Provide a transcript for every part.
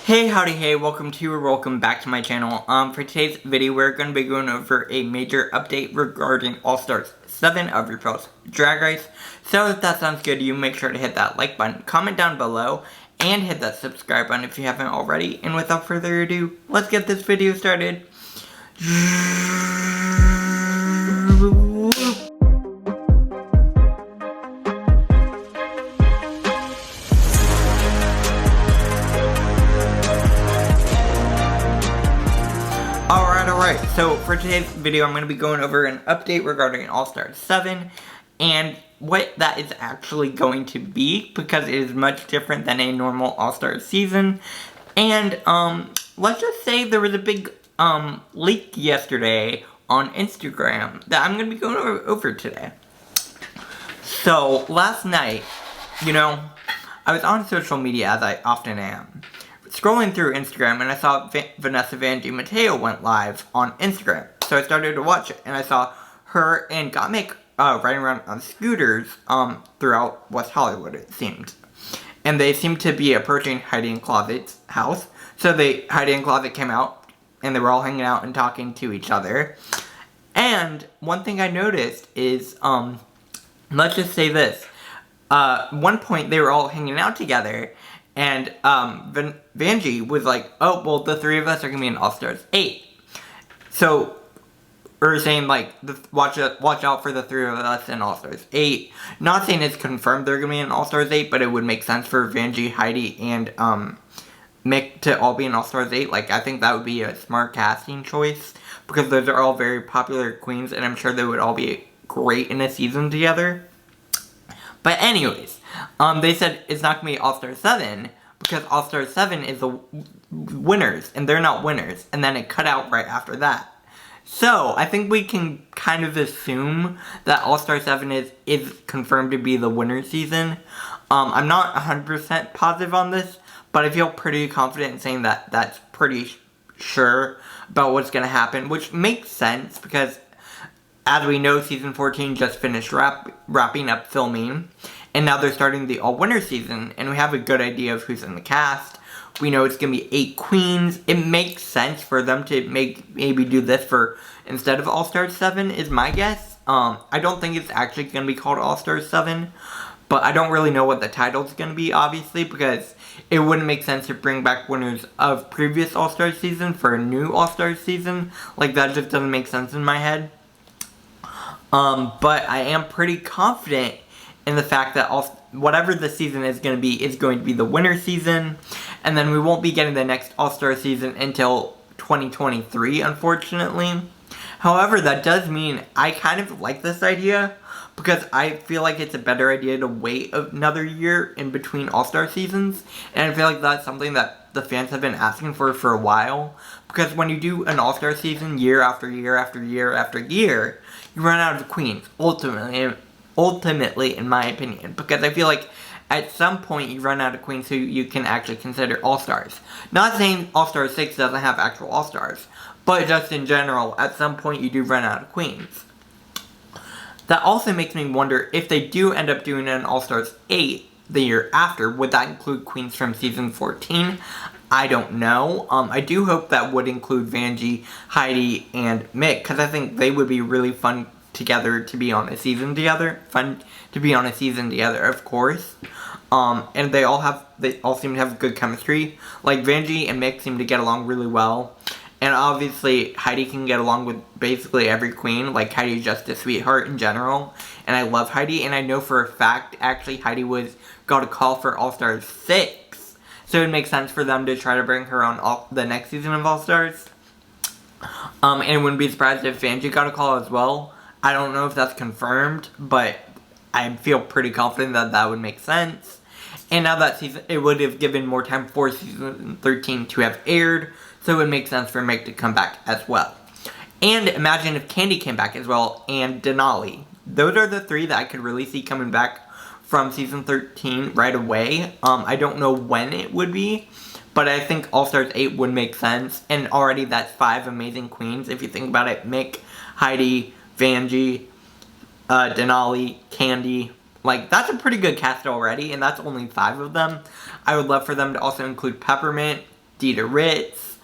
Hey, howdy, hey, welcome back to my channel. For today's video, we're going to be going over a major update regarding All-Stars 7 of RuPaul's Drag Race. So if that sounds good to you, make sure to hit that like button, comment down below, and hit that subscribe button if you haven't already. And without further ado, let's get this video started. Alright, so for today's video, I'm going to be going over an update regarding All-Stars 7 and what that is actually going to be, because it is much different than a normal All-Stars season. And let's just say there was a big leak yesterday on Instagram that I'm going to be going over today. So last night, I was on social media, as I often am, scrolling through Instagram, and I saw Vanessa Van Di Matteo went live on Instagram. So I started to watch it, and I saw her and Gottmik riding around on scooters throughout West Hollywood, it seemed. And they seemed to be approaching Heidi N Closet's house. So Heidi N Closet came out, and they were all hanging out and talking to each other. And one thing I noticed is, let's just say this. One point, they were all hanging out together, and Vanjie was like, oh, well, the three of us are going to be in All-Stars 8. So, we're saying, like, watch out for the three of us in All-Stars 8. Not saying it's confirmed they're going to be in All-Stars 8, but it would make sense for Vanjie, Heidi, and Mick to all be in All-Stars 8. Like, I think that would be a smart casting choice, because those are all very popular queens, and I'm sure they would all be great in a season together. But anyways, they said it's not going to be All-Stars 7, because All-Stars 7 is the winners, and they're not winners, and then it cut out right after that. So, I think we can kind of assume that All-Stars 7 is confirmed to be the winner season. I'm not 100% positive on this, but I feel pretty confident in saying that that's pretty sure about what's going to happen, which makes sense, because as we know, Season 14 just finished wrapping up filming, and now they're starting the all-winner season, and we have a good idea of who's in the cast. We know it's going to be 8 queens. It makes sense for them to maybe do this for instead of All-Stars 7, is my guess. I don't think it's actually going to be called All-Stars 7, but I don't really know what the title's going to be, obviously, because it wouldn't make sense to bring back winners of previous All-Stars season for a new All-Stars season. Like, that just doesn't make sense in my head. But I am pretty confident in the fact that whatever the season is going to be the winter season, and then we won't be getting the next All-Star season until 2023, unfortunately. However, that does mean I kind of like this idea, because I feel like it's a better idea to wait another year in between All-Star seasons, and I feel like that's something that the fans have been asking for a while, because when you do an All-Star season year after year after year after year, you run out of queens, ultimately, in my opinion, because I feel like at some point you run out of queens who you can actually consider All-Stars. Not saying All-Stars 6 doesn't have actual All-Stars, but just in general, at some point you do run out of queens. That also makes me wonder, if they do end up doing an All-Stars 8 the year after, would that include queens from Season 14? I don't know. I do hope that would include Vanjie, Heidi, and Mick, because I think they would be really fun together to be on a season together. Of course. And they all seem to have good chemistry. Like, Vanjie and Mick seem to get along really well. And obviously, Heidi can get along with basically every queen. Like, Heidi's just a sweetheart in general. And I love Heidi. And I know for a fact, actually, Heidi got a call for All-Stars 6. So it makes sense for them to try to bring her on the next season of All-Stars. And wouldn't be surprised if Vanjie got a call as well. I don't know if that's confirmed, but I feel pretty confident that that would make sense. And now that season, it would have given more time for Season 13 to have aired, so it would make sense for Mick to come back as well. And imagine if Candy came back as well, and Denali. Those are the 3 that I could really see coming back from Season 13 right away. I don't know when it would be, but I think All-Stars 8 would make sense, and already that's 5 amazing queens, if you think about it. Mick, Heidi, Vanjie, Denali, Candy. Like, that's a pretty good cast already, and that's only 5 of them. I would love for them to also include Peppermint, Dita Ritz,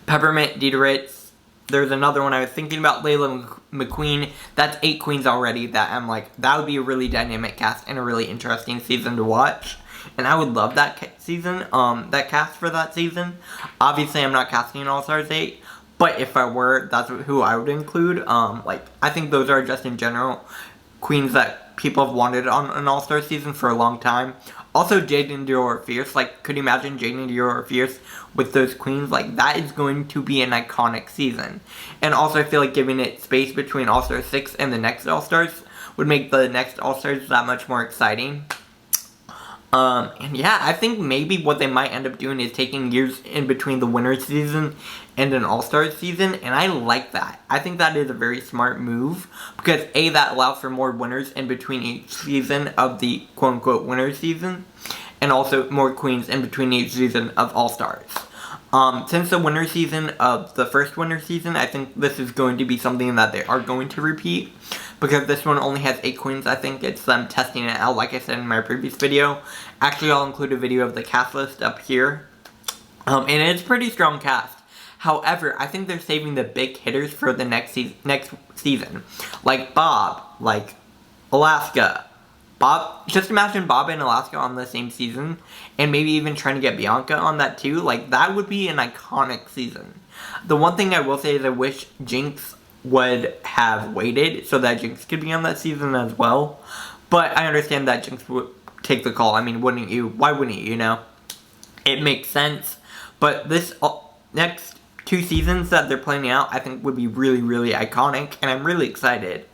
Peppermint, Dita Ritz. There's another one I was thinking about, Layla McQueen. That's 8 queens already that I'm like, that would be a really dynamic cast and a really interesting season to watch. And I would love that season, that cast for that season. Obviously, I'm not casting All-Stars 8, but if I were, that's who I would include. Like, I think those are just in general queens that people have wanted on an All-Star season for a long time. Also, Jaden Dior Fierce, like, could you imagine Jaden Dior Fierce with those queens? Like, that is going to be an iconic season. And also, I feel like giving it space between All-Star 6 and the next All-Stars would make the next All-Stars that much more exciting. And yeah, I think maybe what they might end up doing is taking years in between the winter season and an All-Star season, and I like that. I think that is a very smart move, because A, that allows for more winners in between each season of the quote-unquote winter season, and also more queens in between each season of All-Stars. Since the winter season of the first winter season, I think this is going to be something that they are going to repeat, because this one only has 8 queens. I think it's them testing it out, like I said in my previous video. Actually, I'll include a video of the cast list up here. And it's a pretty strong cast. However, I think they're saving the big hitters for the next season. Like Bob, like Alaska. Bob, just imagine Bob and Alaska on the same season, and maybe even trying to get Bianca on that too. Like, that would be an iconic season. The one thing I will say is I wish Jinx would have waited so that Jinx could be on that season as well. But I understand that Jinx would take the call. I mean, wouldn't you? Why wouldn't you, you know? It makes sense. But this next 2 seasons that they're planning out, I think would be really, really iconic, and I'm really excited.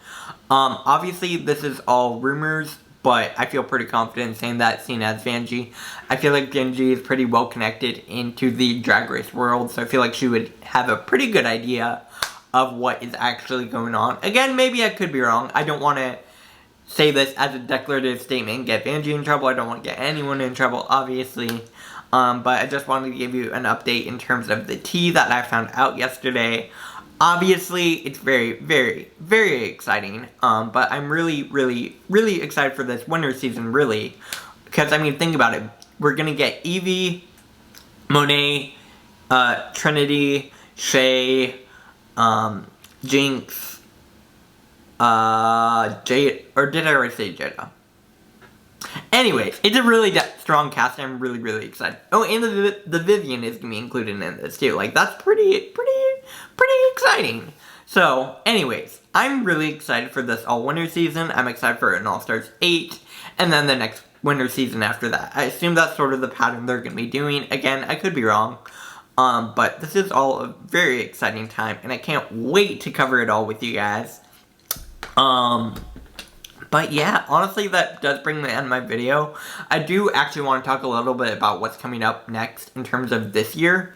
Obviously, this is all rumors, but I feel pretty confident saying that, seeing as Vanjie. I feel like Vanjie is pretty well connected into the Drag Race world, so I feel like she would have a pretty good idea of what is actually going on. Again, maybe I could be wrong. I don't want to say this as a declarative statement and get Vanjie in trouble. I don't want to get anyone in trouble, obviously. But I just wanted to give you an update in terms of the tea that I found out yesterday. Obviously, it's very, very, very exciting. But I'm really, really, really excited for this winter season, really. Because, I mean, think about it. We're going to get Evie, Monet, Trinity, Shay, Jinx, Jade, or did I already say Jada? Anyways, it's a really strong cast, and I'm really, really excited. Oh, and the Vivian is going to be included in this, too. Like, that's pretty exciting. So, anyways, I'm really excited for this all-winter season. I'm excited for an All-Stars 8, and then the next winter season after that. I assume that's sort of the pattern they're going to be doing. Again, I could be wrong. But this is all a very exciting time, and I can't wait to cover it all with you guys. But yeah, honestly, that does bring the end of my video. I do actually want to talk a little bit about what's coming up next in terms of this year.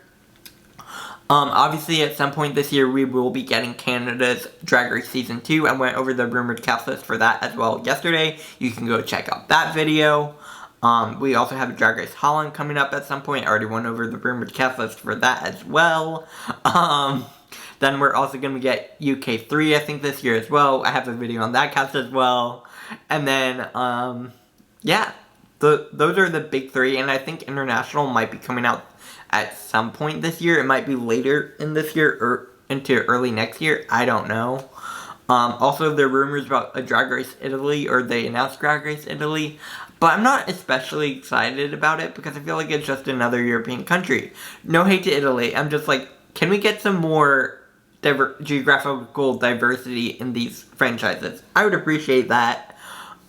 Obviously, at some point this year, we will be getting Canada's Drag Race Season 2. I went over the rumored cast list for that as well yesterday. You can go check out that video. We also have Drag Race Holland coming up at some point. I already went over the rumored cast list for that as well. Then we're also going to get UK 3, I think, this year as well. I have a video on that cast as well. And then, yeah, those are the big 3. And I think International might be coming out at some point this year. It might be later in this year or into early next year. I don't know. Also, there are rumors about a Drag Race Italy, or they announced Drag Race Italy. But I'm not especially excited about it because I feel like it's just another European country. No hate to Italy. I'm just like, can we get some more geographical diversity in these franchises? I would appreciate that.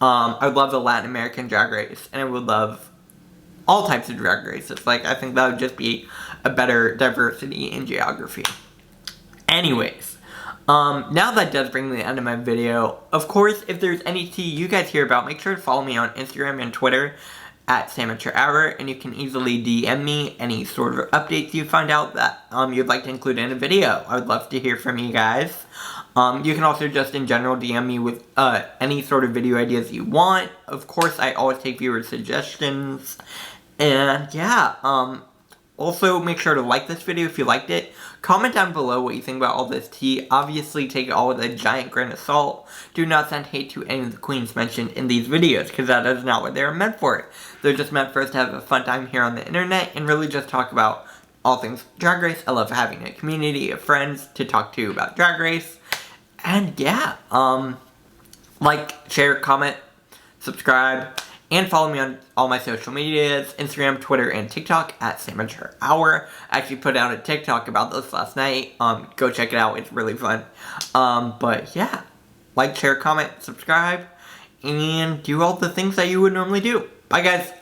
I would love the Latin American Drag Race, and I would love all types of Drag Races. Like, I think that would just be a better diversity in geography. Anyways, now that does bring me to the end of my video. Of course, if there's any tea you guys hear about, make sure to follow me on Instagram and Twitter at SamAmateurHour, and you can easily DM me any sort of updates you find out that you'd like to include in a video. I would love to hear from you guys. You can also just in general DM me with any sort of video ideas you want. Of course, I always take viewer suggestions. And yeah, Also, make sure to like this video if you liked it. Comment down below what you think about all this tea. Obviously, take it all with a giant grain of salt. Do not send hate to any of the queens mentioned in these videos, because that is not what they are meant for. They're just meant for us to have a fun time here on the internet and really just talk about all things Drag Race. I love having a community of friends to talk to about Drag Race. And yeah, like, share, comment, subscribe, and follow me on all my social medias, Instagram, Twitter, and TikTok at SamageHerHour. I actually put out a TikTok about this last night. Go check it out, it's really fun. But yeah, like, share, comment, subscribe, and do all the things that you would normally do. Bye guys!